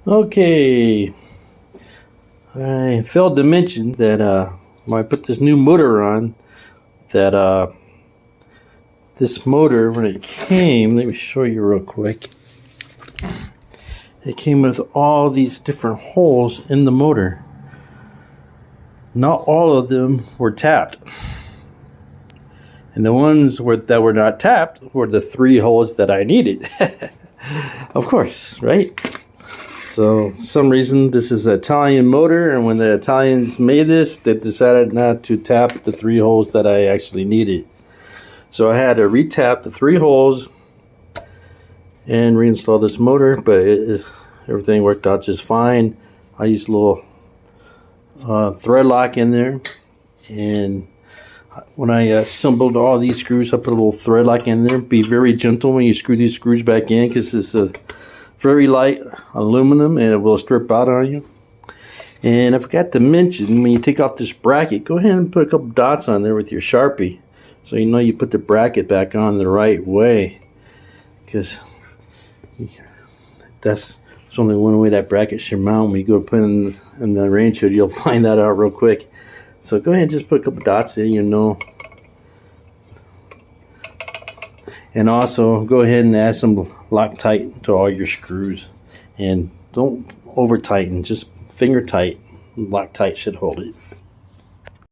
Okay, I failed to mention that when I put this new motor on, that this motor, when it came, let me show you real quick. It came with all these different holes in the motor. Not all of them were tapped. And the ones that were not tapped were the 3 holes that I needed. Of course, right? So, for some reason, this is an Italian motor, and when the Italians made this, they decided not to tap the 3 holes that I actually needed. So I had to retap the 3 holes and reinstall this motor, but everything worked out just fine. I used a little thread lock in there, and when I assembled all these screws, I put a little thread lock in there. Be very gentle when you screw these screws back in, because it's a very light aluminum and it will strip out on you. And I forgot to mention, when you take off this bracket, go ahead and put a couple dots on there with your Sharpie, so you know you put the bracket back on the right way, because that's only one way that bracket should mount. When you go put in the range hood, you'll find that out real quick. So go ahead and just put a couple dots in, you know. And also go ahead and add some Loctite to all your screws. And don't over tighten, just finger tight. Loctite should hold it.